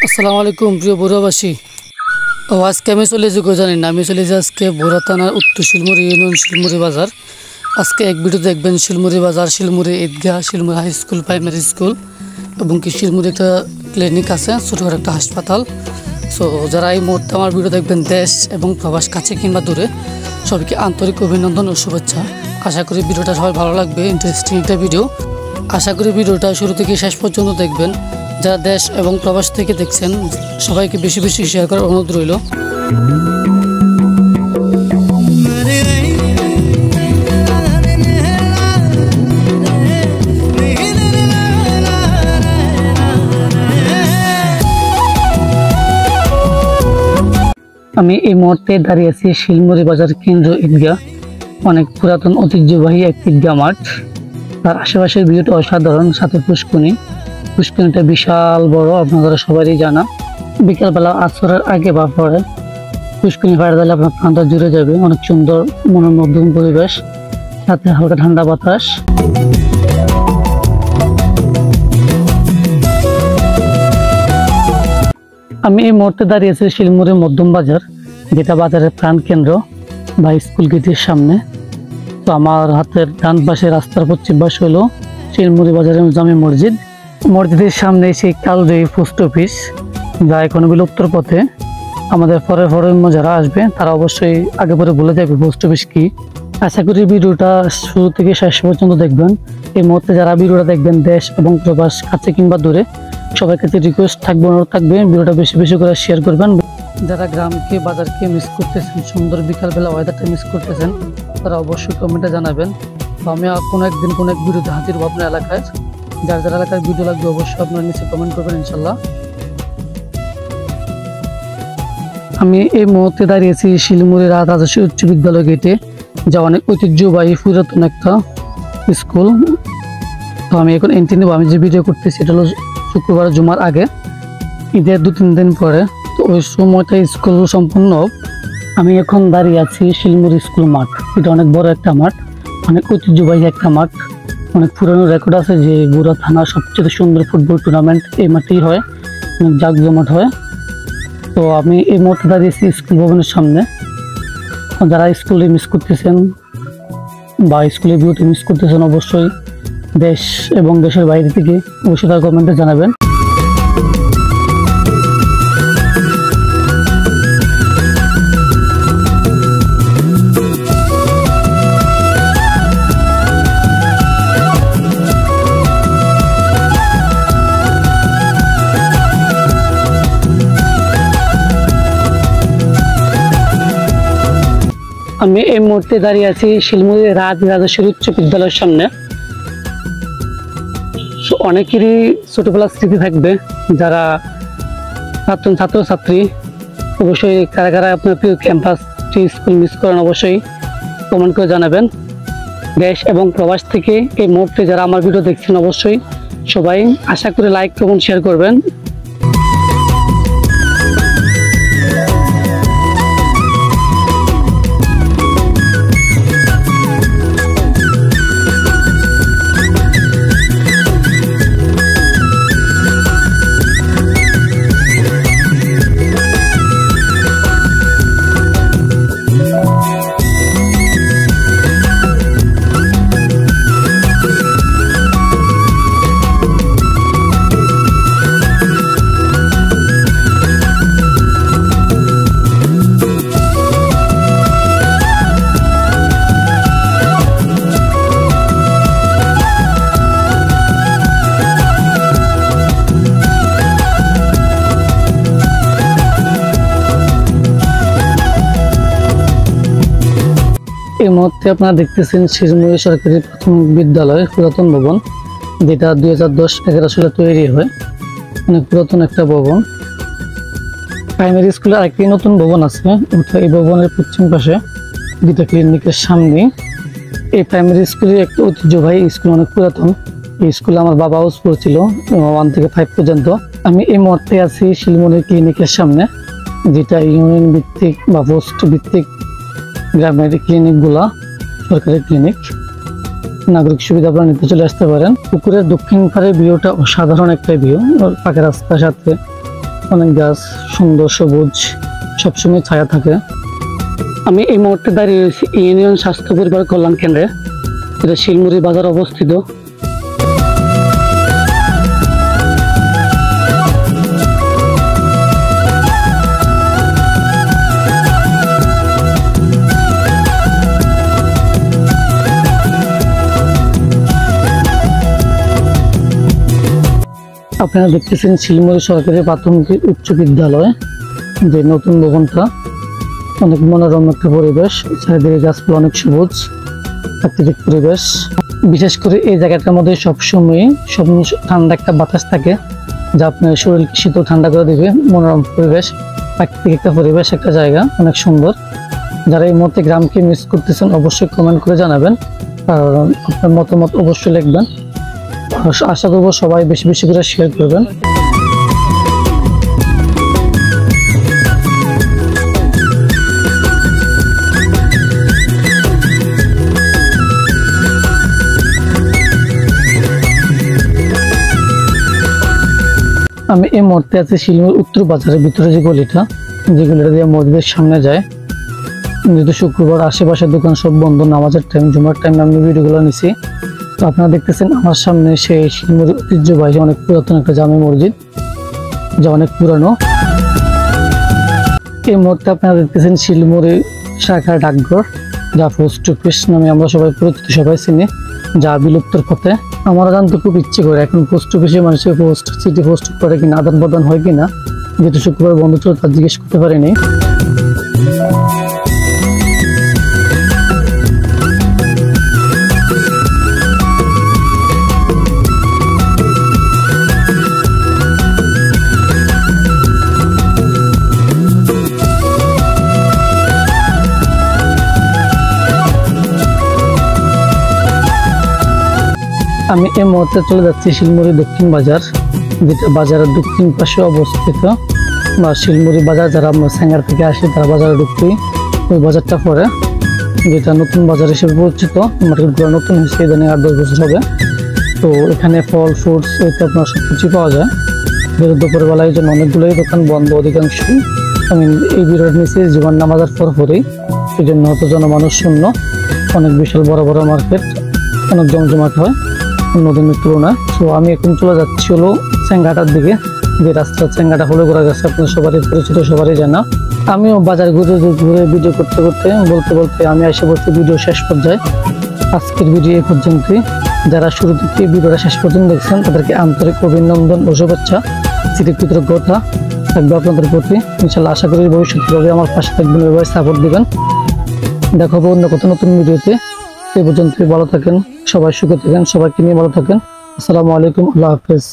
আসসালামু আলাইকুম প্রিয় বগুড়াবাসী। আজকে আমি চলে যাই জানেন না, আমি চলে যাই আজকে বগুড়া থানার উত্তর শিলমুড়ি ইউনিয়ন শিলমুড়ি বাজার। আজকে এক ভিডিও দেখবেন শিলমুড়ি বাজার, শিলমুড়ি ঈদগাহ, শিলমুড়ি হাই স্কুল, প্রাইমারি স্কুল এবং কি শিলমুড়ি একটা ক্লিনিক আছে, ছোটোখাটো একটা হাসপাতাল। সো যারা এই মুহূর্তে আমার ভিডিও দেখবেন দেশ এবং প্রবাস কাছে কিংবা দূরে, সবাইকে আন্তরিক অভিনন্দন ও শুভেচ্ছা। আশা করি ভিডিওটা সবাই ভালো লাগবে, ইন্টারেস্টিং একটা ভিডিও। আশা করি ভিডিওটা শুরু থেকে শেষ পর্যন্ত দেখবেন। যারা দেশ এবং প্রবাস থেকে দেখছেন সবাইকে বেশি বেশি শেয়ার করার অনুরোধ রইল। আমি এই মুহূর্তে দাঁড়িয়ে আছি শিলমুড়ি বাজার কেন্দ্র ঈদগাহ, অনেক পুরাতন ঐতিহ্যবাহী এক ঈদগাহ মাঠ। তার আশেপাশের ভিউটা অসাধারণ, সাথে পুষ্করিণীটা বিশাল বড়, আপনারা সবারই জানা। বিকালবেলা আসরের আগে বা পরে পুষ্করিণী পাড়ে দিলে আপনার প্রাণটা জুড়ে যাবে। অনেক সুন্দর মনোমুগ্ধকর পরিবেশ, সাথে হালকা ঠান্ডা বাতাস। আমি এই মুহূর্তে দাঁড়িয়েছি শিলমুড়ির মধ্যম বাজার, যেটা বাজারের প্রাণ কেন্দ্র বা স্কুল গেটের সামনে। তো আমার হাতের ডান পাশে রাস্তার পশ্চিম পাশে হলো শিলমুড়ি বাজারের জামে মসজিদ। মসজিদের সামনে সেই কালজয়ী পোস্ট অফিস, যা এখন বিলুপ্তর পথে। আমাদের পরে যারা আসবে তারা অবশ্যই আগে পরে বলে যাবে পোস্ট অফিস কি। আশা করি ভিডিওটা শুরু থেকে শেষ পর্যন্ত দেখবেন। এই মুহূর্তে যারা ভিডিওটা দেখবেন দেশ এবং প্রবাস কাছে কিংবা দূরে, সবার কাছে রিকোয়েস্ট থাকবে, অনুরোধ থাকবে, ভিডিওটা বেশি বেশি করে শেয়ার করবেন। যারা গ্রামকে বাজারকে মিস করতেছেন, সুন্দর বিকালবেলা ওয়েদারটা মিস করতেছেন, তারা অবশ্যই কমেন্টে জানাবেন। তো আমি কোনো একদিন কোনো এক ভিডিওতে হাজির হবো আপনার এলাকায়। যার যার এলাকার ভিডিও লাগবে অবশ্যই আপনারা নিচে কমেন্ট করবেন ইনশাল্লাহ। আমি এই মুহূর্তে দাঁড়িয়েছি শিলমুড়ি রাজশাহী উচ্চ বিদ্যালয় গেটে, যা অনেক ঐতিহ্যবাহী পুরাতন একটা স্কুল। তো আমি এখন এন্ট্রি নেব। আমি যে ভিডিও করতেছি এটা হলো শুক্রবার জুমার আগে, ঈদের 2-3 দিন পরে। তো ওই সময়টা স্কুল সম্পূর্ণ। আমি এখন দাঁড়িয়ে আছি শিলমুড়ি স্কুল মাঠ। এটা অনেক বড় একটা মাঠ, অনেক ঐতিহ্যবাহী একটা মাঠ, অনেক পুরানো রেকর্ড আছে যে বগুড়া থানার সবচেয়ে সুন্দর ফুটবল টুর্নামেন্ট এই মাঠেই হয়, অনেক জাঁকজমট হয়। তো আমি এই মুহূর্তে দাঁড়িয়েছি স্কুল ভবনের সামনে। যারা স্কুলে মিস করতেছেন বা স্কুলের ভিউতে মিস করতেছেন, অবশ্যই দেশ এবং দেশের বাইরে থেকে অবশ্যই তার কমেন্টে জানাবেন। আমি এই মুহূর্তে দাঁড়িয়ে আছি শিলমুড়ি রাজশাহী উচ্চ বিদ্যালয়ের সামনে। অনেকেরই ছোটবেলার স্মৃতি থাকবে, যারা ছাত্রছাত্রী অবশ্যই কারা কারা আপনার প্রিয় ক্যাম্পাস স্কুল মিস করেন অবশ্যই কমেন্ট করে জানাবেন। দেশ এবং প্রবাস থেকে এই মুহূর্তে যারা আমার ভিডিও দেখছেন অবশ্যই সবাই আশা করে লাইক কমেন্ট শেয়ার করবেন। এই মুহূর্তে আপনারা দেখতেছেন শিলমুড়ি সরকারি প্রাথমিক বিদ্যালয় পুরাতন ভবন, যেটা 2010-11 সালে তৈরি হয়। অনেক পুরাতন একটা ভবন। প্রাইমারি স্কুলে আরেকটি নতুন ভবন আছে, এই ভবনের পশ্চিম পাশে গীতা ক্লিনিকের সামনে। এই প্রাইমারি স্কুলের একটা ঐতিহ্যবাহী স্কুল, অনেক পুরাতন। এই স্কুলে আমার বাবা হাউস পড়ছিল 1 থেকে 5 পর্যন্ত। আমি এই মুহূর্তে আছি শিলমুড়ি ক্লিনিকের সামনে, যেটা ইউনিয়ন ভিত্তিক বা পোস্ট ভিত্তিক গ্রামের ক্লিনিকগুলা, সরকারি ক্লিনিক। নাগরিক সুবিধা আপনারা নিতে চলে আসতে পারেন। পুকুরের দক্ষিণ পাড়ের ভিউটা অসাধারণ একটা ভিউ, পাকা রাস্তার সাথে অনেক গাছ, সুন্দর সবুজ, সবসময় ছায়া থাকে। আমি এই মুহূর্তে দাঁড়িয়ে রয়েছি ইউনিয়ন স্বাস্থ্য পরিবার কল্যাণ কেন্দ্রে, এটা শিলমুড়ি বাজার অবস্থিত। আপনারা দেখতেছেন শিলমুড়ি সরকারি প্রাথমিক উচ্চ বিদ্যালয়, যে নতুন ভবনটা। অনেক মনোরম একটা পরিবেশ, চারিদিকে গাছপালা, অনেক সবুজ প্রাকৃতিক পরিবেশ। বিশেষ করে এই জায়গাটার মধ্যে সবসময় ঠান্ডা একটা বাতাস থাকে, যা আপনার শরীরকে শীতল ঠান্ডা করে দিবে। মনোরম পরিবেশ, প্রাকৃতিক একটা পরিবেশ, একটা জায়গা, অনেক সুন্দর। যারা এই মুহূর্তে গ্রামকে মিস করতেছেন অবশ্যই কমেন্ট করে জানাবেন, আর আপনার মতামত অবশ্যই লিখবেন। আশা করবো সবাই বেশি বেশি করে শেয়ার করবেন। আমি এই মুহূর্তে আছি শিলমুড়ি উত্তর বাজারের ভিতরে, যে গলিটা দিয়ে মসজিদের সামনে যায়। যেহেতু শুক্রবার, আশেপাশের দোকান সব বন্ধ, নামাজের টাইম, জুমার টাইম আমি ভিডিওগুলো নিছি। তো আপনারা দেখতেছেন আমার সামনে সেই শিলমুড়ি ঐতিহ্যবাহী অনেক পুরাতন একটা জামে মসজিদ, যা অনেক পুরানো। এই মুহূর্তে আপনারা দেখতেছেন শিলমুড়ি শাখা ডাকঘর, যা পোস্ট অফিস নামে আমরা সবাই পরিচিত, সবাই চিনি, যা বিলুপ্তর পথে। আমরা জানতে খুব ইচ্ছে করে এখন পোস্ট অফিসে মানুষের চিঠি পোস্ট করে কিনা, আদান প্রদান হয় কিনা। যেহেতু শুক্রবার বন্ধ ছিল, তার জিজ্ঞেস করতে পারিনি। আমি এই মুহূর্তে চলে যাচ্ছি শিলমুড়ি দক্ষিণ বাজার, যেটা বাজারের দক্ষিণ পাশে অবস্থিত। বা শিলমুড়ি বাজার, যারা আমরা স্যাঙ্গার থেকে আসি তারা বাজারে ঢুকতে ওই বাজারটা পরে, যেটা নতুন বাজার হিসেবে পরিচিত। মার্কেটগুলো নতুন হয়েছে, ইদানিং 8-10 বছর হবে। তো এখানে ফল ফ্রুটস ওইটা আপনার সব কিছুই পাওয়া যায়। যেহেতু দুপুরবেলায় এই জন্য অনেকগুলোই দোকান বন্ধ, অধিকাংশই। আমি এই বিরোধ নিয়েছি জীবন নামাজের পরপরই, এই জন্য হয়তো জনমানুষ শূন্য। অনেক বিশাল বড় বড় মার্কেট, অনেক জমজমাট হয় অন্যদিনের তুলনায়। তো আমি এখন চলে যাচ্ছি হলো চেঙ্গাটার দিকে, যে রাস্তা চেঙ্গাটা হলে ঘোরা গেছে, আপনার সবারই পরিচিত, সবারই জানা। আমিও বাজার ঘুরে ঘুরে ভিডিও করতে বলতে আমি এসে বলছি ভিডিও শেষ পর্যায়ে। আজকের ভিডিও এই পর্যন্তই। যারা শুরু থেকে ভিডিওটা শেষ পর্যন্ত দেখছেন তাদেরকে আন্তরিক অভিনন্দন ও শুভেচ্ছা, কৃতজ্ঞতা থাকবে আপনাদের প্রতি। ইনশাল্লাহ আশা করি ভবিষ্যতে আমার পাশে থাকবেন, এভাবে সাপোর্ট দিবেন। দেখাবো অন্য কত নতুন ভিডিওতে। এই পর্যন্ত ভালো থাকেন, সবাই সুখে থাকেন, সবাইকে নিয়ে ভালো থাকেন। আসসালামু আলাইকুম, আল্লাহ হাফেজ।